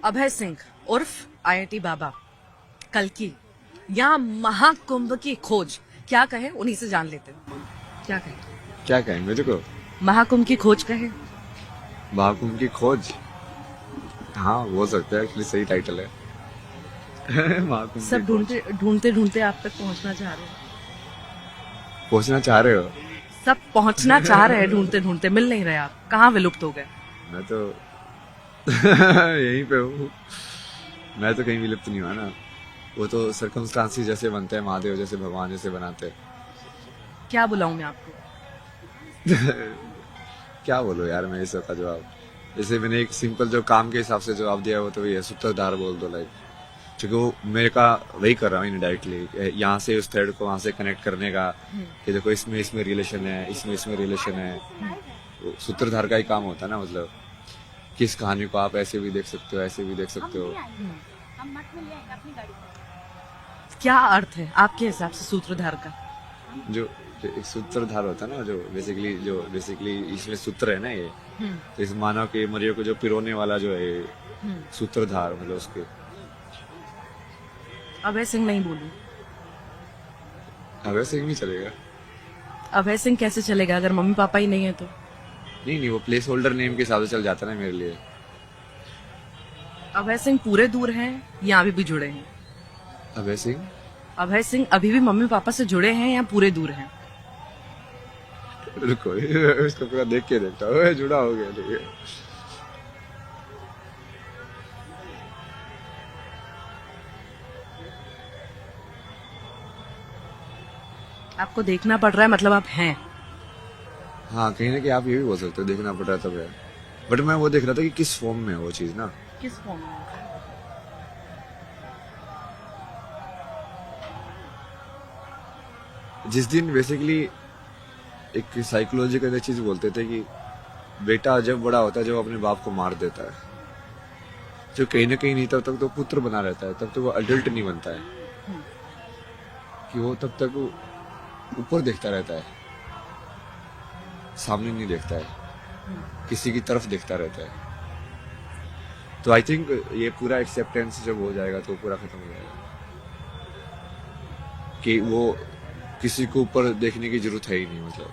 अभय सिंह उर्फ आईआईटी बाबा, कल्कि या महाकुंभ की खोज, क्या कहे उन्हीं से जान लेते हैं। क्या कहे? क्या कहेंगे देखो, महाकुंभ की खोज कहे। महाकुंभ की खोज, हाँ हो सकता है, एक्चुअली सही टाइटल है। महाकुंभ की सब खोज। ढूंढते ढूंढते ढूंढते आप तक पहुंचना चाह रहे हैं। पहुंचना चाह रहे हो? सब पहुंचना चाह रहे हैं, ढूंढते ढूंढते मिल नहीं रहे आप, कहाँ विलुप्त हो गए? मैं तो यहीं पे हूँ। मैं तो कहीं विलुप्त नहीं हुआ ना। वो तो सर्कमस्टांसिस जैसे बनते हैं, महादेव जैसे, भगवान जैसे बनाते हैं। क्या बुलाऊं मैं आपको? क्या बोलो यार, मैं इस सब का जवाब, जैसे मैंने एक सिंपल जो काम के हिसाब से जवाब दिया है, वो तो ये है, सूत्रधार बोल दो। लाइक क्योंकि वो मेरे का वही कर रहा हूँ इनडायरेक्टली, यहाँ से उस थ्रेड को वहां से कनेक्ट करने का, कि देखो इसमें इसमें रिलेशन है, इसमें रिलेशन है। वो सूत्रधार का ही काम होता है ना, मतलब कि इस कहानी को आप ऐसे भी देख सकते हो, ऐसे भी देख सकते हो। क्या अर्थ है आपके हिसाब से सूत्रधार का? जो जो एक सूत्रधार होता है ना, जो बेसिकली इसमें सूत्र है ना ये, तो इस मानव के मरियो को जो पिरोने वाला जो है ये सूत्रधार, मतलब उसके। अभय सिंह नहीं बोलूं? अभय सिंह नहीं चलेगा। अभय सिंह कैसे चलेगा अगर मम्मी पापा ही नहीं है तो? नहीं, वो प्लेस होल्डर नेम के हिसाब से चल जाता है ना मेरे लिए। अभय सिंह पूरे दूर हैं या अभी भी जुड़े हैं? अभय सिंह, अभय सिंह अभी भी मम्मी पापा से जुड़े हैं या पूरे दूर हैं? रुको इसको पूरा देख के देखता हूँ, जुड़ा हो गया ठीक है। आपको देखना पड़ रहा है, मतलब आप हैं। हाँ, कहीं ना कहीं आप ये भी बोल सकते हो, देखना पड़ रहा था तब है। बट मैं वो देख रहा था कि किस फॉर्म में है वो चीज ना। किस फॉर्म में? जिस दिन बेसिकली एक साइकोलॉजी का चीज बोलते थे कि बेटा जब बड़ा होता है, जब अपने बाप को मार देता है, जो कहीं ना कहीं नहीं, तब तक तो पुत्र बना रहता है, तब तक वो अडल्ट नहीं बनता है। कि वो तब तक वो ऊपर देखता रहता है, सामने नहीं देखता है, किसी की तरफ देखता रहता है। तो आई थिंक ये पूरा एक्सेप्टेंस जब हो जाएगा तो पूरा खत्म हो जाएगा, कि वो किसी को ऊपर देखने की जरूरत है ही नहीं। मतलब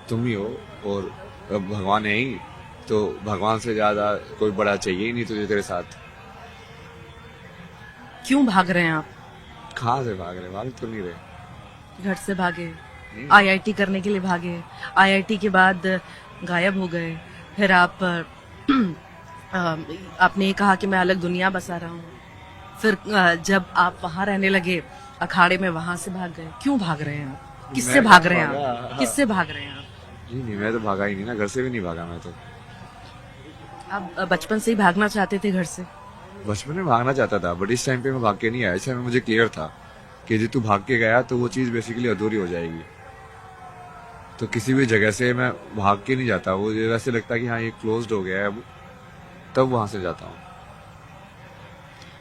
तुम ही हो और अब भगवान है ही, तो भगवान से ज्यादा कोई बड़ा चाहिए ही नहीं तुझे तेरे साथ। क्यों भाग रहे हैं आप? कहाँ से भाग रहे? भाग तो नहीं रहे। घर से भागे, आईआईटी करने के लिए भागे, आईआईटी के बाद गायब हो गए, फिर आप आपने कहा कि मैं अलग दुनिया बसा रहा हूँ, फिर जब आप वहां रहने लगे अखाड़े में, वहां से भाग गए। क्यों भाग रहे हैं आप? किससे मैं भाग रहे हैं भागा। आप? किससे भाग रहे हैं आप? नहीं, मैं तो भागा ही नहीं ना, घर से भी नहीं भागा मैं तो। आप बचपन से ही भागना चाहते थे घर से? बचपन में भागना चाहता था, बट इस टाइम पे मैं भाग के नहीं आया। इस टाइम में मुझे क्लियर था कि यदि तू भाग के गया तो वो चीज बेसिकली अधूरी हो जाएगी। तो किसी भी जगह से मैं भाग के नहीं जाता, वो वैसे लगता है कि हाँ ये क्लोज्ड हो गया है अब, तब वहां से जाता हूँ।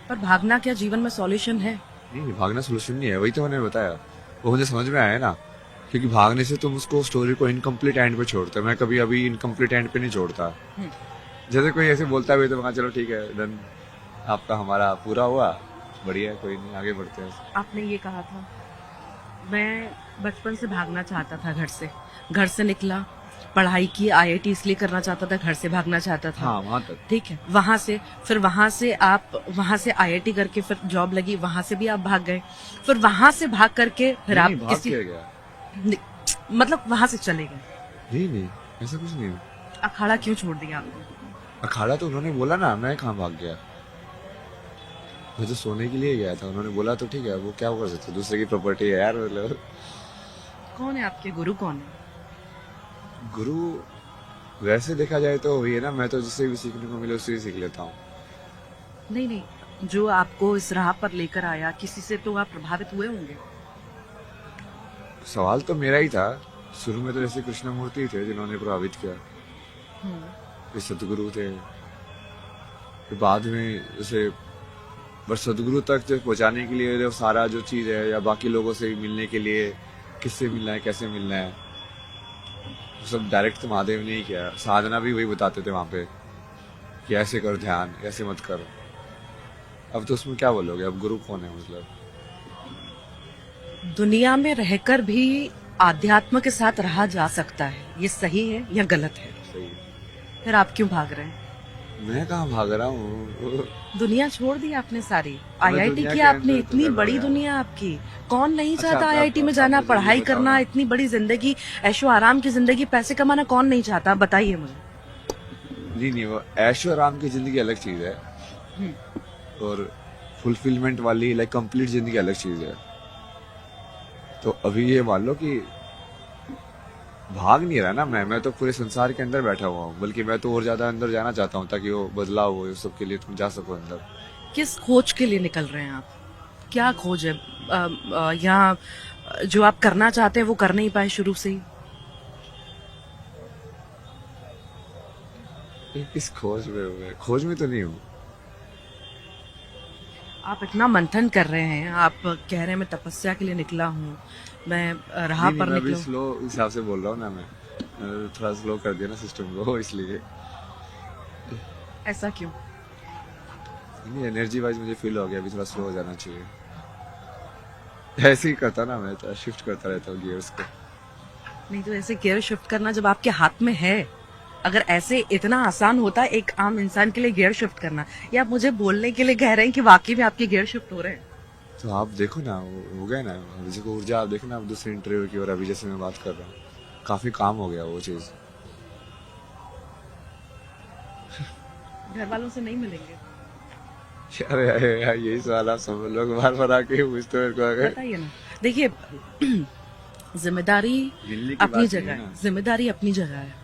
पर भागना क्या जीवन में सॉल्यूशन है? नहीं, भागना सोल्यूशन नहीं है, वही तो मैंने बताया। वो मुझे समझ में आया ना, क्योंकि भागने से तुम उसको स्टोरी को इनकम्प्लीट एंड पे छोड़ते हो। मैं कभी अभी इनकम्प्लीट एंड पे नहीं छोड़ता। जैसे कोई ऐसे बोलता है तो मैं चलो ठीक है डन, आपका हमारा पूरा हुआ, बढ़िया है, कोई नहीं, आगे बढ़ते हैं। आपने ये कहा था मैं बचपन से भागना चाहता था घर से निकला, पढ़ाई की, आईआईटी इसलिए करना चाहता था, घर से भागना चाहता था। हाँ, वहां तक। ठीक है, फिर वहां से आईआईटी करके फिर जॉब लगी, वहां से भी आप भाग गए, फिर वहां से भाग करके फिर नहीं, आप भाग किसी के गया। मतलब वहां से चले गए। नहीं, ऐसा कुछ नहीं। अखाड़ा क्यों छोड़ दिया आपने? अखाड़ा तो उन्होंने बोला ना, मैं कहाँ भाग गया। मैं तो सोने के लिए गया था, उन्होंने बोला तो ठीक है, वो क्या कर सकते, दूसरे की प्रॉपर्टी है यार। मतलब कौन है आपके गुरु? कौन है गुरु? वैसे देखा जाए तो वही है ना, मैं तो जिससे भी सीखने को मिले उससे ही सीख लेता हूँ। नहीं, जो आपको इस राह पर लेकर आया, किसी से तो आप प्रभावित हुए होंगे। सवाल तो मेरा ही था शुरू में, तो जैसे कृष्णमूर्ति थे जिन्होंने प्रभावित किया, फिर सदगुरु थे, फिर बाद में जैसे, बस सदगुरु तक जो पहुंचाने के लिए जो सारा जो चीज है, या बाकी लोगों से मिलने के लिए किससे मिलना है, कैसे मिलना है, वो सब डायरेक्ट तो महादेव ने ही किया। साधना भी वही बताते थे वहां पे, कि ऐसे कर ध्यान, ऐसे मत कर। अब तो उसमें क्या बोलोगे, अब गुरु कौन है मतलब? दुनिया में रहकर भी आध्यात्म के साथ रहा जा सकता है, ये सही है या गलत है? सही। फिर आप क्यों भाग रहे हैं? मैं कहाँ भाग रहा हूँ? दुनिया छोड़ दी आपने सारी, मैं आईआईटी दुनिया की के आपने, अंदर इतनी तो बड़ी यार। दुनिया आपकी। कौन नहीं अच्छा, चाहता आप- आईआईटी में आप- जाना, आप मुझे ये पढ़ाई बताओ करना, ना। इतनी बड़ी जिंदगी, ऐशो आराम की जिंदगी, पैसे कमाना, कौन नहीं चाहता? बताइए मुझे। नहीं नहीं, वो ऐशो आराम की जिंदगी अलग चीज है, और फुलफिलमेंट वाली लाइक कंप्लीट जिंदगी अलग चीज है। तो अभी ये मान लो कि भाग नहीं रहा ना मैं तो पूरे संसार के अंदर बैठा हुआ हूँ, बल्कि मैं तो और ज्यादा अंदर जाना चाहता हूँ ताकि वो बदलाव हो, उस सब के लिए तुम जा सको अंदर। किस खोज के लिए निकल रहे हैं आप? क्या खोज है? यहाँ जो आप करना चाहते हैं वो कर नहीं पाए शुरू से ही? किस खोज में हूँ मैं? खोज में तो नहीं हूँ। आप इतना मंथन कर रहे हैं, आप कह रहे हैं मैं तपस्या के लिए निकला हूँ, मैं राह नहीं, पर मैं अभी निकला हूँ। स्लो हिसाब से बोल रहा हूँ ना मैं। थोड़ा स्लो कर दिया ना सिस्टम को, इसलिए। ऐसा क्यों? नहीं, एनर्जी वाइज मुझे फील हो गया अभी थोड़ा स्लो हो जाना चाहिए। ऐसे ही करता ना मैं, तो शिफ्ट करता रहता हूँ गियर्स को। नहीं तो ऐसे गियर शिफ्ट करना जब आपके हाथ में है, अगर ऐसे इतना आसान होता एक आम इंसान के लिए गियर शिफ्ट करना, या आप मुझे बोलने के लिए कह रहे हैं कि वाकई में आपके गियर शिफ्ट हो रहे हैं? तो आप देखो ना, हो गया ना मुझे को ऊर्जा। आप देखो ना, आप दूसरे इंटरव्यू की, और अभी जैसे मैं बात कर रहा हूँ, काफी काम हो गया वो चीज। घर वालों से नहीं मिलेंगे? अरे अरे यार, यही सवाल आप सब लोग बार बार आके पूछते हो मेरे को। अगर बताइए ना। देखिए, जिम्मेदारी मिलने की अपनी बात जगह नहीं है है, ना। जिम्मेदारी अपनी जगह है।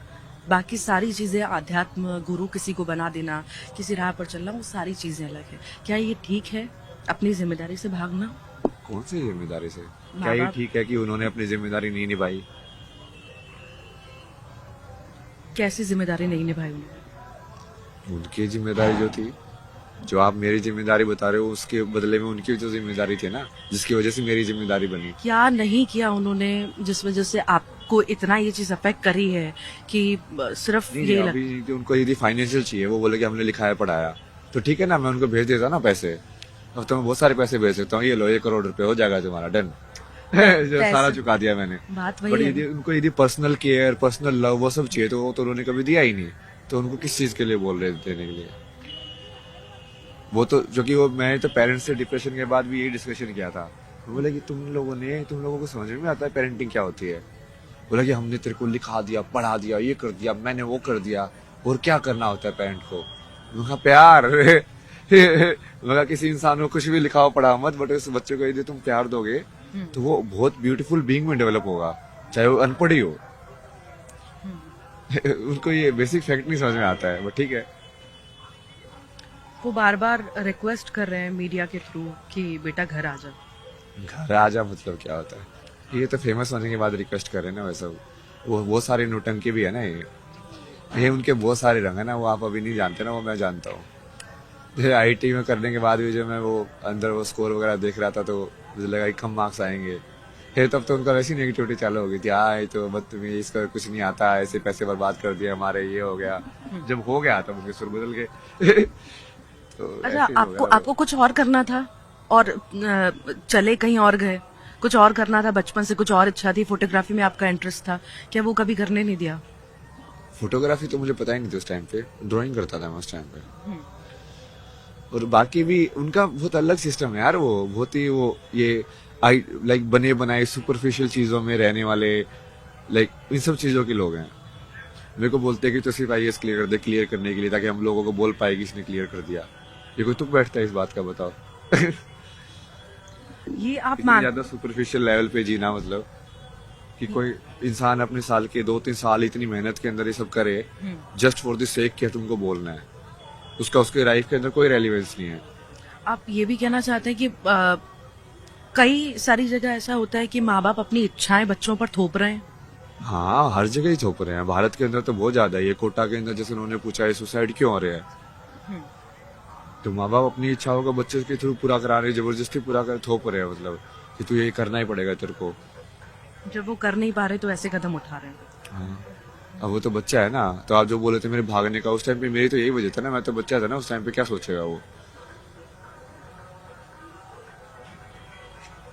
बाकी सारी चीजें, आध्यात्म, गुरु किसी को बना देना, किसी राह पर चलना, वो सारी चीजें अलग है। क्या ये ठीक है अपनी जिम्मेदारी से भागना? कौन सी जिम्मेदारी से? माँ क्या ये बाप- ठीक है कि उन्होंने अपनी जिम्मेदारी नहीं निभाई? कैसी जिम्मेदारी नहीं निभाई उन्होंने? उनकी जिम्मेदारी जो थी, जो आप मेरी जिम्मेदारी बता रहे हो, उसके बदले में उनकी जो जिम्मेदारी थी ना, जिसकी वजह से मेरी जिम्मेदारी बनी। क्या नहीं किया उन्होंने जिस वजह से आपको इतना ये चीज अफेक्ट करी है कि सिर्फ नहीं, ये नहीं, लग... अभी तो उनको यदि फाइनेंशियल चाहिए, वो बोले कि हमने लिखाया पढ़ाया, तो ठीक है ना, मैं उनको भेज देता ना पैसे। अब तो मैं बहुत सारे पैसे भेज सकता हूँ, ये लो 1 करोड़ रुपए हो जाएगा तुम्हारा, डन। जो सारा चुका दिया मैंने। बात वही बट है। यदि उनको यदि पर्सनल केयर, पर्सनल लव, वो सब चाहिए, तो वो तो उन्होंने कभी दिया ही नहीं। तो उनको किस चीज के लिए बोल रहे देने के लिए? वो तो जो कि वो, मैंने तो पेरेंट्स से डिप्रेशन के बाद भी यही डिस्कशन किया था। वो बोले कि तुम लोगों को समझ में आता है पेरेंटिंग क्या होती है? बोला कि हमने तेरे को लिखा दिया, पढ़ा दिया, ये कर दिया, मैंने वो कर दिया, और क्या करना होता है पेरेंट को? मैंने कहा प्यार। मैंने कहा किसी इंसान को कुछ भी लिखाओ पढ़ा मत, बट उस बच्चे को यदि तुम प्यार दोगे तो वो बहुत ब्यूटीफुल बीइंग में डेवलप होगा, चाहे वो अनपढ़ ही हो। उनको ये बेसिक फैक्ट नहीं समझ में आता है, बट ठीक है। वो बार बार रिक्वेस्ट कर रहे हैं मीडिया के थ्रू कि बेटा घर आ जा। घर आजा मतलब क्या होता है? ये तो फेमस होने के बाद रिक्वेस्ट कर रहे हैं ना, वैसा वो बहुत सारी नौटंकी भी है ना। ये उनके बहुत सारे रंग है ना, वो आप अभी नहीं जानते ना, वो मैं जानता हूँ। आईटी में करने के बाद भी जो मैं वो अंदर वो स्कोर वगैरह देख रहा था, तो मुझे लगा कि कम मार्क्स आएंगे। फिर तब तो उनका वैसी नेगेटिविटी चालू हो गई थी, हाँ ये तो बदतमीज, इसका कुछ नहीं आता, ऐसे पैसे बर्बाद कर दिए हमारे, ये हो गया। जब हो गया तब उनके सुर बदल गए। तो अच्छा, ऐसे ही आपको होगा। आपको कुछ और करना था और चले कहीं और गए? कुछ और करना था, बचपन से कुछ और इच्छा थी, फोटोग्राफी में आपका इंटरेस्ट था, क्या वो कभी करने नहीं दिया? फोटोग्राफी तो मुझे पता ही नहीं था उस टाइम पे, ड्राइंग करता था मैं उस टाइम पे। और बाकी भी उनका बहुत अलग सिस्टम है यार, वो बहुत ही वो ये लाइक बने बनाए सुपरफिशियल चीजों में रहने वाले, लाइक इन सब चीजों के लोग हैं। मेरे को बोलते हैं कि तो सिर्फ आईएएस क्लियर कर दे, क्लियर करने के लिए, ताकि हम लोगों को बोल पाए कि इसने क्लियर कर दिया। ये कोई तुक बैठता है इस बात का, बताओ? ये आप इतनी ज्यादा सुपरफिशियल लेवल पे जीना, मतलब कि कोई इंसान अपने साल के 2-3 साल इतनी मेहनत के अंदर ये सब करे जस्ट फॉर द सेक कि तुमको बोलना है, उसका उसके लाइफ के अंदर कोई रेलिवेंस नहीं है। आप ये भी कहना चाहते हैं कि कई सारी जगह ऐसा होता है कि माँ बाप अपनी इच्छाएं बच्चों पर थोप रहे हैं? हाँ, हर जगह ही थोप रहे हैं, भारत के अंदर तो बहुत ज्यादा है। ये कोटा के अंदर जैसे उन्होंने पूछा है सुसाइड क्यों हो रहे हैं, तो माँ बाप अपनी इच्छाओं का बच्चे के थ्रू पूरा करा रहे हैं, जबरदस्ती पूरा कर थोप रहे हैं, मतलब कि तू ये करना ही पड़ेगा तेरे को। जब वो कर नहीं पा रहे तो ऐसे कदम उठा रहे हैं। हाँ। अब वो तो बच्चा है ना, तो आप जो बोले थे मेरे भागने का, उस टाइम पे मेरी तो यही वजह था ना, मैं तो बच्चा था ना उस टाइम पे, क्या सोचेगा वो।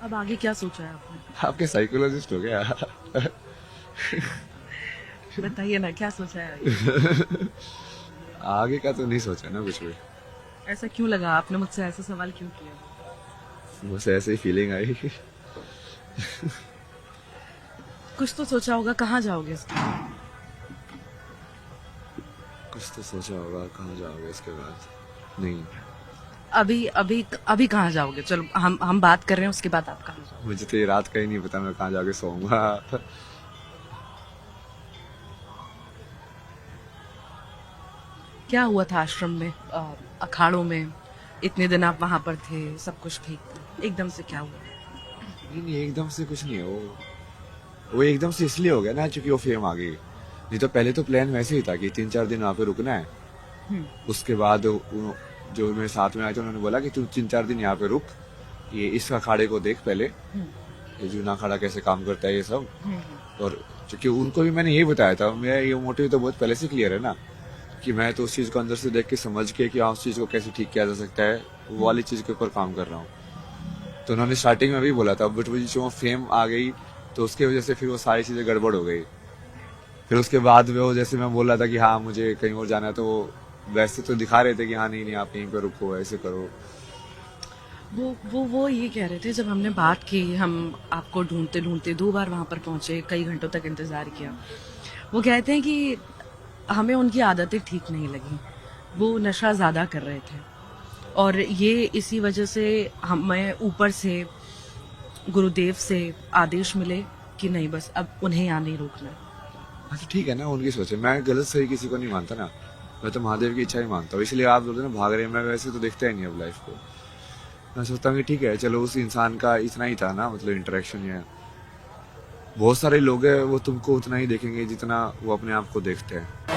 अब आगे क्या सोचा है आपने? आपके साइकोलॉजिस्ट हो गया। बताइए ना, क्या सोचा है आगे? आगे का तो नहीं सोचा ना कुछ भी, ऐसा क्यों लगा, आपने मुझसे ऐसा सवाल क्यों किया? बस ऐसे ही फीलिंग आई। कुछ तो सोचा होगा, कहाँ जाओगे इसके बाद? कुछ तो सोचा होगा, कहाँ जाओगे इसके बाद? नहीं, अभी अभी अभी कहाँ जाओगे? चलो हम बात कर रहे हैं, उसके बाद आप कहाँ जाओगे? मुझे तो ये रात का ही नहीं पता मैं कहाँ जाके सोऊंगा। क्या हुआ था आश्रम में, अखाड़ों में? इतने दिन आप वहां पर थे, सब कुछ ठीक था, एकदम से क्या हुआ? नहीं नहीं, एकदम से कुछ नहीं है वो एकदम से इसलिए हो गया ना क्योंकि वो फेम आ गई। नहीं तो पहले तो प्लान वैसे ही था कि 3-4 दिन वहाँ पे रुकना है। उसके बाद जो मेरे साथ में आए थे उन्होंने बोला कि तू 3-4 दिन यहाँ पे रुक, ये इस अखाड़े को देख पहले, ये जूना अखाड़ा कैसे काम करता है ये सब। और क्योंकि उनको भी मैंने यही बताया था, मेरा ये मोटिव तो बहुत पहले से क्लियर है ना, कि मैं तो उस चीज को अंदर से देख के समझ के कि हाँ उस चीज को कैसे ठीक किया जा सकता है, वो वाली चीज के ऊपर काम कर रहा हूँ। तो उन्होंने स्टार्टिंग में भी बोला था, बट वो जो फेम आ गई तो उसके वजह से फिर वो सारी चीजें गड़बड़ हो गई। फिर उसके बाद वो जैसे मैं बोल रहा था कि हाँ मुझे कहीं और जाना है, तो वो वैसे तो दिखा रहे थे कि हाँ नहीं नहीं आप यहीं पे रुको, ऐसे करो। वो ये कह रहे थे, जब हमने बात की, हम आपको ढूंढते ढूंढते 2 बार वहां पर पहुंचे, कई घंटों तक इंतजार किया। वो कहते हैं कि हमें उनकी आदतें ठीक नहीं लगी, वो नशा ज्यादा कर रहे थे, और ये इसी वजह से हमें ऊपर से गुरुदेव से आदेश मिले कि नहीं, बस अब उन्हें यहाँ नहीं रोकना। अच्छा ठीक है ना, उनकी सोच है, मैं गलत सही किसी को नहीं मानता ना, मैं तो महादेव की इच्छा ही मानता हूँ। इसलिए आप बोलते ना भाग रहे हैं, मैं वैसे तो देखता ही नहीं अब लाइफ को। मैं सोचता हूँ कि ठीक है चलो, उस इंसान का इतना ही था ना, मतलब इंटरेक्शन है। बहुत सारे लोग हैं वो तुमको उतना ही देखेंगे जितना वो अपने आप को देखते हैं।